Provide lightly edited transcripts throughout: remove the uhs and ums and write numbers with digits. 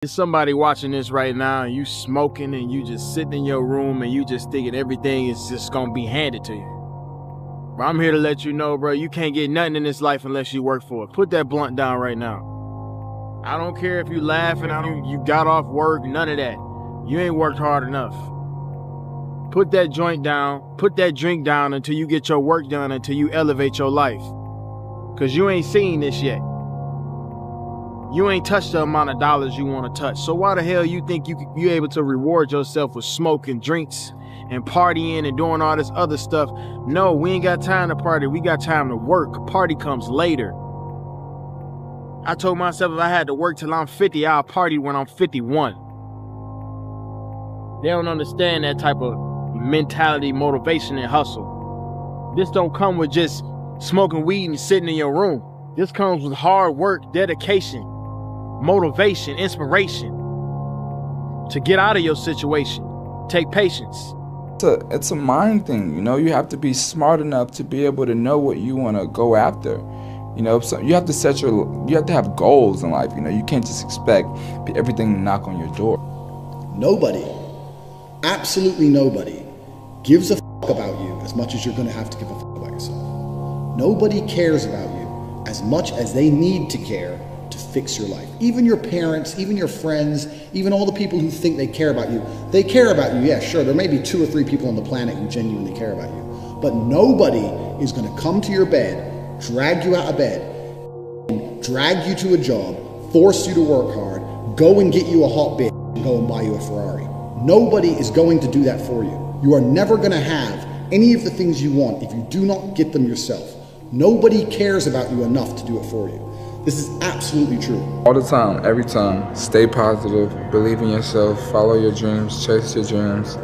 There's somebody watching this right now and you smoking and you just sitting in your room and you just thinking everything is just gonna be handed to you. Bro, I'm here to let you know, bro, you can't get nothing in this life unless you work for it. Put that blunt down right now. I don't care if you laughing, you got off work, none of that. You ain't worked hard enough. Put that joint down, put that drink down until you get your work done, until you elevate your life. Cause you ain't seen this yet. You ain't touched the amount of dollars you want to touch. So why the hell you think you able to reward yourself with smoking, drinks, and partying and doing all this other stuff? No, we ain't got time to party. We got time to work. Party comes later. I told myself if I had to work till I'm 50, I'll party when I'm 51. They don't understand that type of mentality, motivation, and hustle. This don't come with just smoking weed and sitting in your room. This comes with hard work, dedication, motivation, inspiration to get out of your situation. Take patience. It's a mind thing, you know. You have to be smart enough to be able to know what you want to go after. You know, so you have to have goals in life. You know, you can't just expect everything to knock on your door. Nobody, absolutely nobody, gives a fuck about you as much as you're going to have to give a fuck about yourself. Nobody cares about you as much as they need to care to fix your life. Even your parents, even your friends, even all the people who think they care about you, they care about you. Yeah, sure, there may be 2 or 3 people on the planet who genuinely care about you, but nobody is going to come to your bed, drag you out of bed, drag you to a job, force you to work hard, go and get you a hot bitch, and go and buy you a Ferrari. Nobody is going to do that for you. You are never going to have any of the things you want if you do not get them yourself. Nobody cares about you enough to do it for you. This is absolutely true. All the time, every time, stay positive, believe in yourself, follow your dreams, chase your dreams.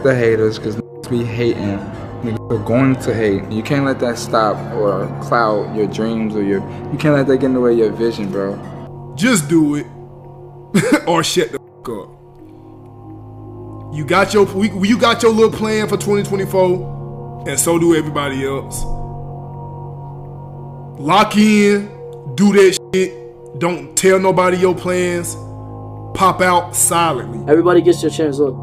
The haters, because be hating. They're going to hate. You can't let that stop or cloud your dreams or you can't let that get in the way of your vision, bro. Just do it or shut the fuck up. You got your little plan for 2024, and so do everybody else. Lock in, do that shit. Don't tell nobody your plans. Pop out silently. Everybody gets their chance. Look,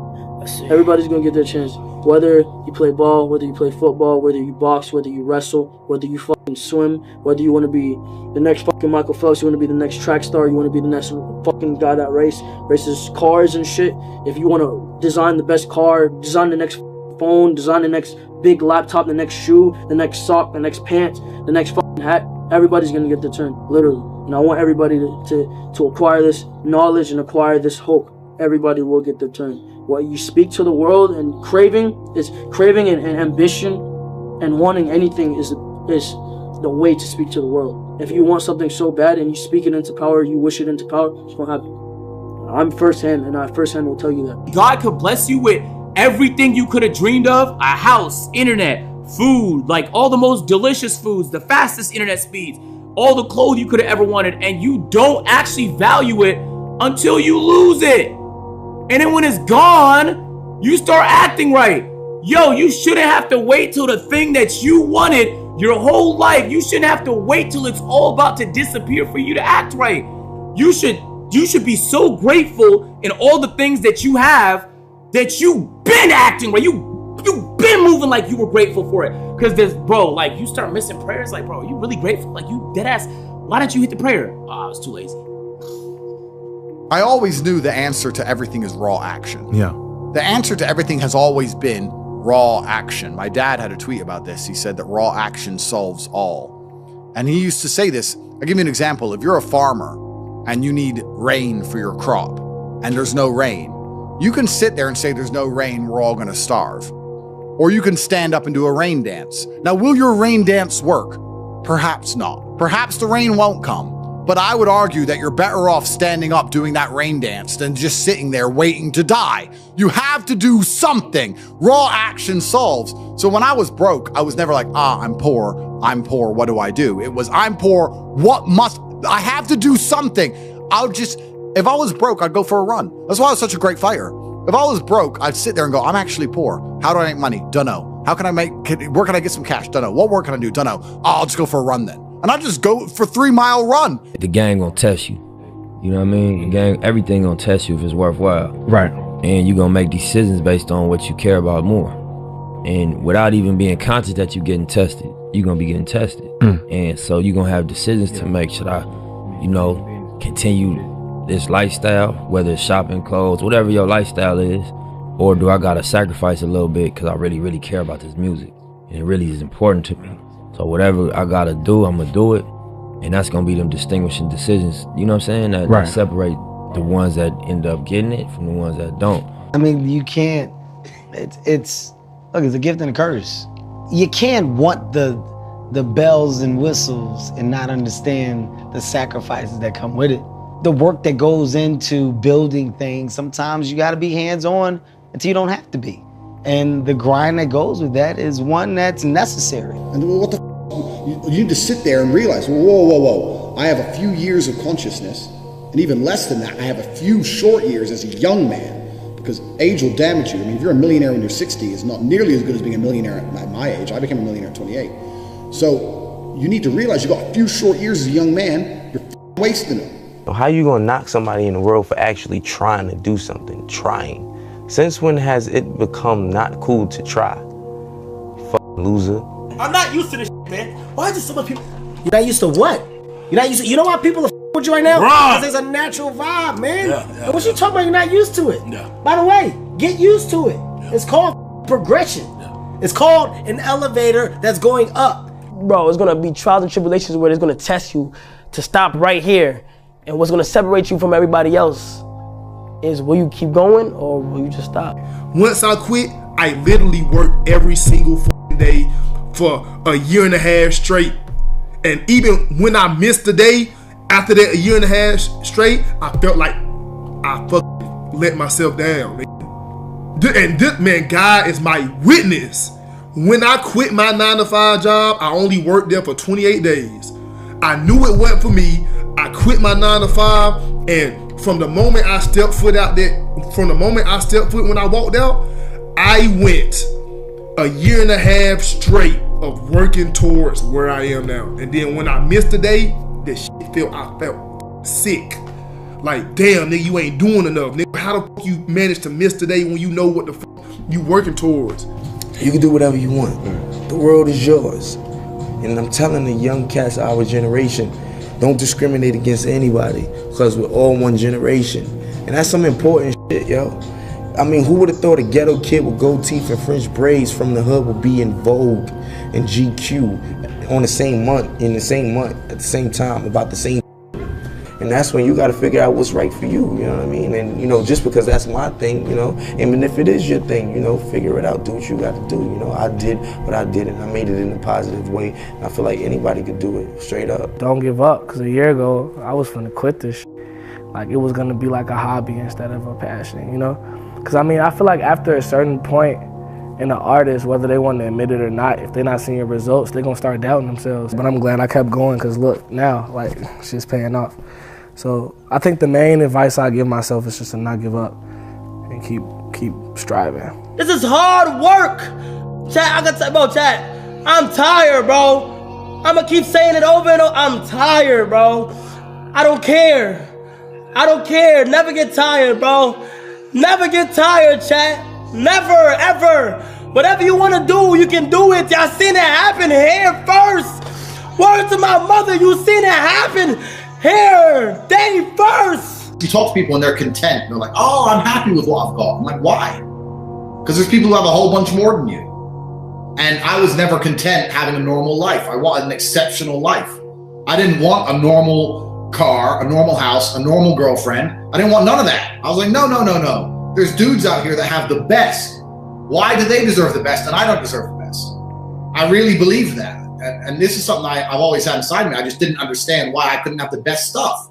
everybody's gonna get their chance. Whether you play ball, whether you play football, whether you box, whether you wrestle, whether you fucking swim, whether you want to be the next fucking Michael Phelps, you want to be the next track star, you want to be the next fucking guy that races cars and shit. If you want to design the best car, design the next phone, design the next big laptop, the next shoe, the next sock, the next pants, the next fucking hat, everybody's gonna get their turn, literally. And I want everybody to acquire this knowledge and acquire this hope. Everybody will get their turn. What you speak to the world and craving and ambition and wanting anything is the way to speak to the world. If you want something so bad and you speak it into power, you wish it into power, it's gonna happen. I'm firsthand, and I firsthand will tell you that. God could bless you with everything you could have dreamed of: a house, internet, food, like all the most delicious foods, the fastest internet speeds, all the clothes you could have ever wanted, and you don't actually value it until you lose it. And then when it's gone, you start acting right. Yo, you shouldn't have to wait till the thing that you wanted your whole life. You shouldn't have to wait till it's all about to disappear for you to act right. You should be so grateful in all the things that you have that you've been acting right. You've been moving like you were grateful for it. Because there's, bro, like you start missing prayers. Like, bro, you really grateful? Like you dead ass. Why didn't you hit the prayer? I was too lazy. I always knew the answer to everything is raw action. Yeah. The answer to everything has always been raw action. My dad had a tweet about this. He said that raw action solves all. And he used to say this. I'll give you an example. If you're a farmer and you need rain for your crop and there's no rain, you can sit there and say there's no rain, we're all going to starve. Or you can stand up and do a rain dance. Now, will your rain dance work? Perhaps not. Perhaps the rain won't come. But I would argue that you're better off standing up doing that rain dance than just sitting there waiting to die. You have to do something. Raw action solves. So when I was broke, I was never like, I'm poor, what do I do? It was, I'm poor, I have to do something. If I was broke, I'd go for a run. That's why I was such a great fighter. If I was broke, I'd sit there and go, I'm actually poor. How do I make money? Dunno. Where can I get some cash? Dunno. What work can I do? Dunno. I'll just go for a run then. And I just go for 3 mile run. The gang gonna test you. You know what I mean? Gang, everything gonna test you if it's worthwhile. Right. And you gonna make decisions based on what you care about more. And without even being conscious that you're getting tested, you're gonna be getting tested. And so you're gonna have decisions to make. Should I, continue this lifestyle, whether it's shopping, clothes, whatever your lifestyle is, or do I gotta sacrifice a little bit because I really, really care about this music and it really is important to me. So whatever I gotta do, I'm gonna do it. And that's gonna be them distinguishing decisions, you know what I'm saying? That separate the ones that end up getting it from the ones that don't. I mean, you can't, look, it's a gift and a curse. You can't want the bells and whistles and not understand the sacrifices that come with it. The work that goes into building things, sometimes you gotta be hands-on until you don't have to be. And the grind that goes with that is one that's necessary. And what the you need to sit there and realize, whoa. I have a few years of consciousness, and even less than that, I have a few short years as a young man, because age will damage you. I mean, if you're a millionaire when you're 60, it's not nearly as good as being a millionaire at my age. I became a millionaire at 28. So you need to realize you've got a few short years as a young man, you're wasting them. How you gonna knock somebody in the world for actually trying to do something, trying? Since when has it become not cool to try? Loser. I'm not used to this shit, man. Why is so much people? You're not used to what? You're not used to. You know why people are with you right now? Because there's a natural vibe, man. And what you talking about? You're not used to it. By the way, get used to it. It's called progression. It's called an elevator that's going up. Bro, it's gonna be trials and tribulations where it's gonna test you to stop right here. And what's gonna separate you from everybody else is will you keep going or will you just stop? Once I quit, I literally worked every single day for a year and a half straight. And even when I missed a day, after that a year and a half straight, I felt like I fucking let myself down. And this, man, God is my witness. When I quit my 9-to-5 job, I only worked there for 28 days. I knew it wasn't for me. I quit my 9-to-5, and from the moment I stepped foot out there, when I walked out, I went a year and a half straight of working towards where I am now. And then when I missed a day, I felt sick. Like, damn, nigga, you ain't doing enough. Nigga, how the fuck you manage to miss today when you know what the fuck you working towards? You can do whatever you want. The world is yours. And I'm telling the young cats of our generation, don't discriminate against anybody, because we're all one generation. And that's some important shit, yo. I mean, who would have thought a ghetto kid with gold teeth and French braids from the hood would be in Vogue and GQ on the same month, at the same time, about the same. And that's when you got to figure out what's right for you, you know what I mean? And, just because that's my thing, and if it is your thing, figure it out, do what you got to do. I did what I did and I made it in a positive way. And I feel like anybody could do it, straight up. Don't give up, because a year ago, I was finna quit this shit. Like, it was gonna be like a hobby instead of a passion, Because, I feel like after a certain point in an artist, whether they want to admit it or not, if they're not seeing results, they're gonna start doubting themselves. But I'm glad I kept going, because look, now, like, shit's paying off. So I think the main advice I give myself is just to not give up and keep striving. This is hard work. Chat, I got to about chat. I'm tired, bro. I'ma keep saying it over and over. I'm tired, bro. I don't care. Never get tired, bro. Never get tired, chat. Never, ever. Whatever you want to do, you can do it. Y'all seen it happen here first. Word to my mother, you seen it happen here, day first. You talk to people and they're content. They're like, oh, I'm happy with what I've got. I'm like, why? Because there's people who have a whole bunch more than you. And I was never content having a normal life. I wanted an exceptional life. I didn't want a normal car, a normal house, a normal girlfriend. I didn't want none of that. I was like, no. There's dudes out here that have the best. Why do they deserve the best and I don't deserve the best? I really believe that. And this is something I've always had inside me. I just didn't understand why I couldn't have the best stuff.